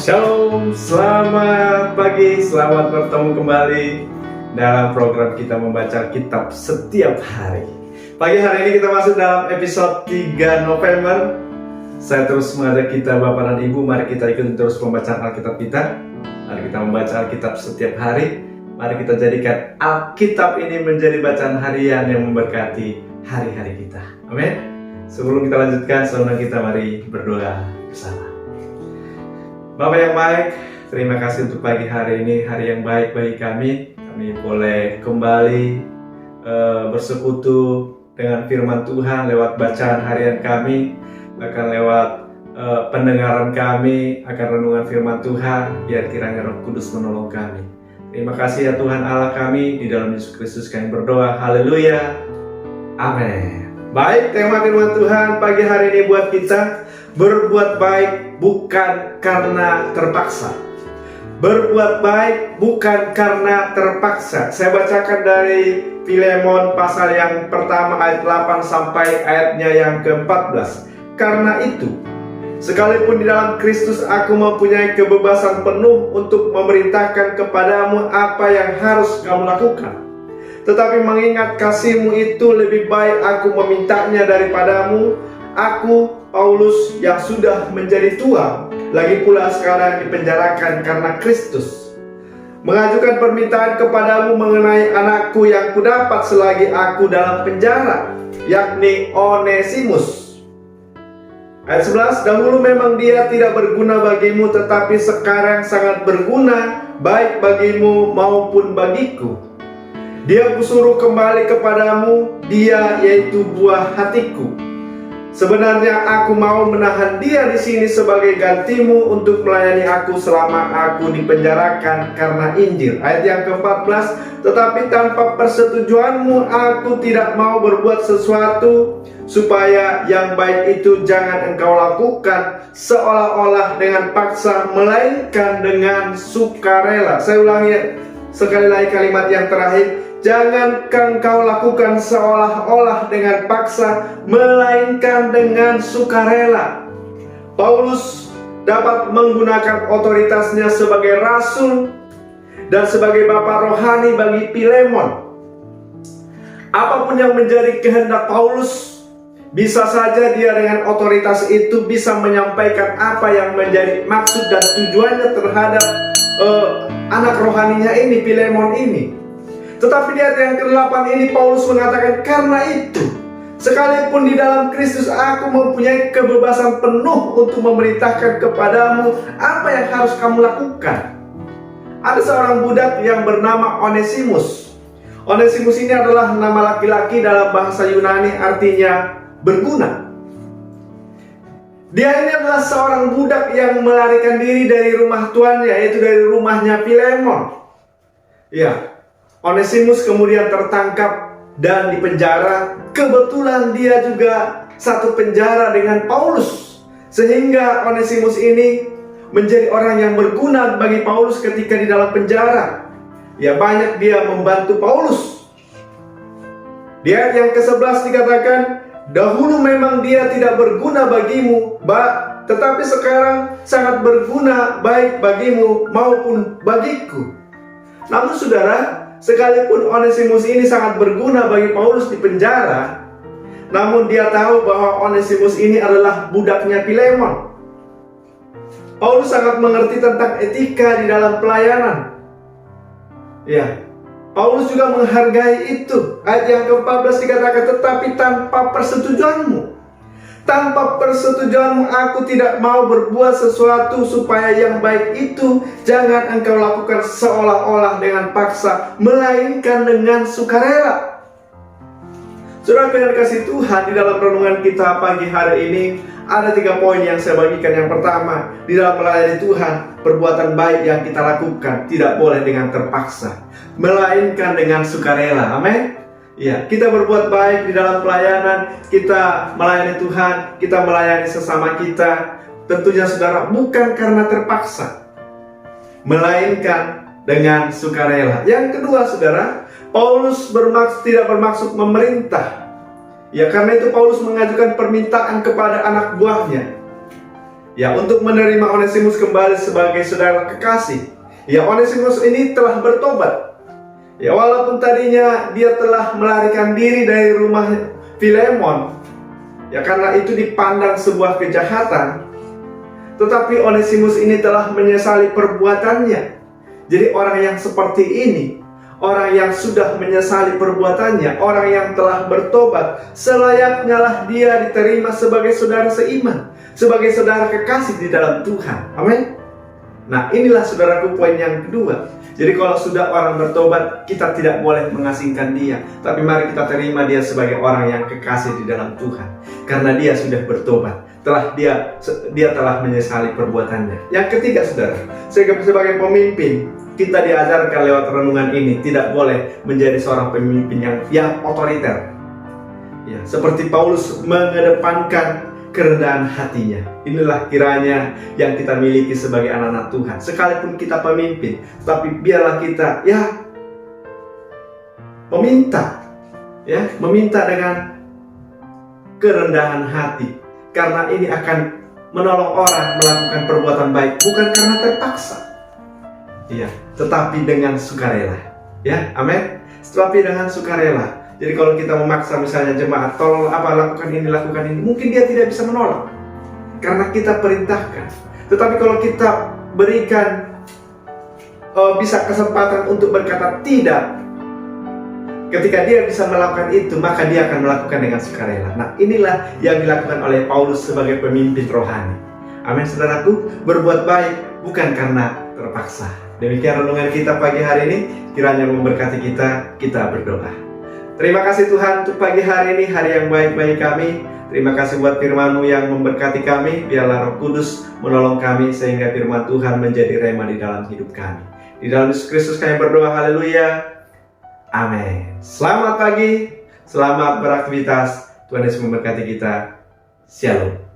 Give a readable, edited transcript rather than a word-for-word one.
Shalom, selamat pagi, selamat bertemu kembali dalam program kita membaca kitab setiap hari. Pagi hari ini kita masuk dalam episode 3 November. Saya terus mengajak kita Bapak dan Ibu, mari kita ikuti terus pembacaan Alkitab kita. Mari kita membaca Alkitab setiap hari. Mari kita jadikan Alkitab ini menjadi bacaan harian yang memberkati hari-hari kita. Amin. Sebelum kita lanjutkan, sebelum kita mari berdoa bersama. Bapak yang baik, terima kasih untuk pagi hari ini, hari yang baik bagi kami. Kami boleh kembali bersekutu dengan firman Tuhan lewat bacaan harian kami, bahkan lewat pendengaran kami akan renungan firman Tuhan. Biar kiranya Roh Kudus menolong kami. Terima kasih ya Tuhan Allah kami, di dalam Yesus Kristus kami berdoa. Haleluya, amin. Baik, tema firman Tuhan pagi hari ini buat kita, berbuat baik bukan karena terpaksa. Berbuat baik bukan karena terpaksa. Saya bacakan dari Filemon pasal yang pertama ayat 8 sampai ayatnya yang ke-14. Karena itu, sekalipun di dalam Kristus aku mempunyai kebebasan penuh untuk memerintahkan kepadamu apa yang harus kamu lakukan. Tetapi mengingat kasihmu itu lebih baik aku memintanya daripadamu. Aku, Paulus, yang sudah menjadi tua, lagi pula sekarang dipenjarakan karena Kristus, mengajukan permintaan kepadamu mengenai anakku yang kudapat selagi aku dalam penjara, yakni Onesimus. Ayat 11, dahulu memang dia tidak berguna bagimu, tetapi sekarang sangat berguna, baik bagimu maupun bagiku. Dia kusuruh kembali kepadamu, dia yaitu buah hatiku. Sebenarnya aku mau menahan dia di sini sebagai gantimu untuk melayani aku selama aku dipenjarakan karena Injil. Ayat yang ke-14, tetapi tanpa persetujuanmu aku tidak mau berbuat sesuatu, supaya yang baik itu jangan engkau lakukan seolah-olah dengan paksa, melainkan dengan sukarela. Saya ulangi sekali lagi kalimat yang terakhir. Jangan engkau lakukan seolah-olah dengan paksa, melainkan dengan sukarela. Paulus dapat menggunakan otoritasnya sebagai rasul dan sebagai bapak rohani bagi Filemon. Apapun yang menjadi kehendak Paulus, bisa saja dia dengan otoritas itu bisa menyampaikan apa yang menjadi maksud dan tujuannya terhadap anak rohaninya ini, Filemon ini. Tetapi di ayat yang ke-8 ini Paulus mengatakan, karena itu, sekalipun di dalam Kristus aku mempunyai kebebasan penuh untuk memerintahkan kepadamu apa yang harus kamu lakukan. Ada seorang budak yang bernama Onesimus. Onesimus ini adalah nama laki-laki dalam bahasa Yunani, artinya berguna. Dia ini adalah seorang budak yang melarikan diri dari rumah tuannya, yaitu dari rumahnya Filemon. Ya, Onesimus kemudian tertangkap dan dipenjara. Kebetulan dia juga satu penjara dengan Paulus, sehingga Onesimus ini menjadi orang yang berguna bagi Paulus ketika di dalam penjara. Ya, banyak dia membantu Paulus. Di ayat yang ke-11 dikatakan, dahulu memang dia tidak berguna bagimu, tetapi sekarang sangat berguna baik bagimu maupun bagiku. Namun saudara, sekalipun Onesimus ini sangat berguna bagi Paulus di penjara, namun dia tahu bahwa Onesimus ini adalah budaknya Filemon. Paulus sangat mengerti tentang etika di dalam pelayanan. Ya, Paulus juga menghargai itu. Ayat yang ke-14 dikatakan, tetapi tanpa persetujuanmu. Tanpa persetujuanmu aku tidak mau berbuat sesuatu, supaya yang baik itu jangan engkau lakukan seolah-olah dengan paksa, melainkan dengan sukarela. Saudara yang dikasihi Tuhan, di dalam renungan kita pagi hari ini ada 3 poin yang saya bagikan. Yang pertama, di dalam melayani Tuhan, perbuatan baik yang kita lakukan tidak boleh dengan terpaksa, melainkan dengan sukarela. Amin. Ya, kita berbuat baik di dalam pelayanan, kita melayani Tuhan, kita melayani sesama kita. Tentunya saudara, bukan karena terpaksa, melainkan dengan sukarela. Yang kedua saudara, Paulus tidak bermaksud memerintah. Ya, karena itu Paulus mengajukan permintaan kepada anak buahnya. Ya, untuk menerima Onesimus kembali sebagai saudara kekasih. Ya, Onesimus ini telah bertobat. Ya, walaupun tadinya dia telah melarikan diri dari rumah Filemon, ya karena itu dipandang sebuah kejahatan, tetapi Onesimus ini telah menyesali perbuatannya. Jadi orang yang seperti ini, orang yang sudah menyesali perbuatannya, orang yang telah bertobat, selayaknya lah dia diterima sebagai saudara seiman, sebagai saudara kekasih di dalam Tuhan. Amin. Nah, inilah saudaraku poin yang kedua. Jadi kalau sudah orang bertobat, kita tidak boleh mengasingkan dia, tapi mari kita terima dia sebagai orang yang kekasih di dalam Tuhan, karena dia sudah bertobat. Dia telah menyesali perbuatannya. Yang ketiga, saudara, sebagai pemimpin, kita diajarkan lewat renungan ini tidak boleh menjadi seorang pemimpin yang otoriter. Ya, seperti Paulus mengedepankan kerendahan hatinya. Inilah kiranya yang kita miliki sebagai anak-anak Tuhan. Sekalipun kita pemimpin, tapi biarlah kita meminta dengan kerendahan hati. Karena ini akan menolong orang melakukan perbuatan baik, bukan karena terpaksa, ya, tetapi dengan sukarela. Ya, amin. Tetapi dengan sukarela. Jadi kalau kita memaksa misalnya jemaat, tolong lakukan ini, mungkin dia tidak bisa menolak karena kita perintahkan. Tetapi kalau kita berikan bisa kesempatan untuk berkata tidak, ketika dia bisa melakukan itu, maka dia akan melakukan dengan sukarela. Nah, inilah yang dilakukan oleh Paulus sebagai pemimpin rohani. Amin, saudaraku. Berbuat baik bukan karena terpaksa. Demikian renungan kita pagi hari ini. Kiranya memberkati kita berdoa. Terima kasih Tuhan untuk pagi hari ini, hari yang baik bagi kami. Terima kasih buat firman-Mu yang memberkati kami. Biarlah Roh Kudus menolong kami sehingga firman Tuhan menjadi rema di dalam hidup kami. Di dalam Yesus Kristus kami berdoa, haleluya. Amin. Selamat pagi, selamat beraktivitas. Tuhan Yesus memberkati kita. Shalom.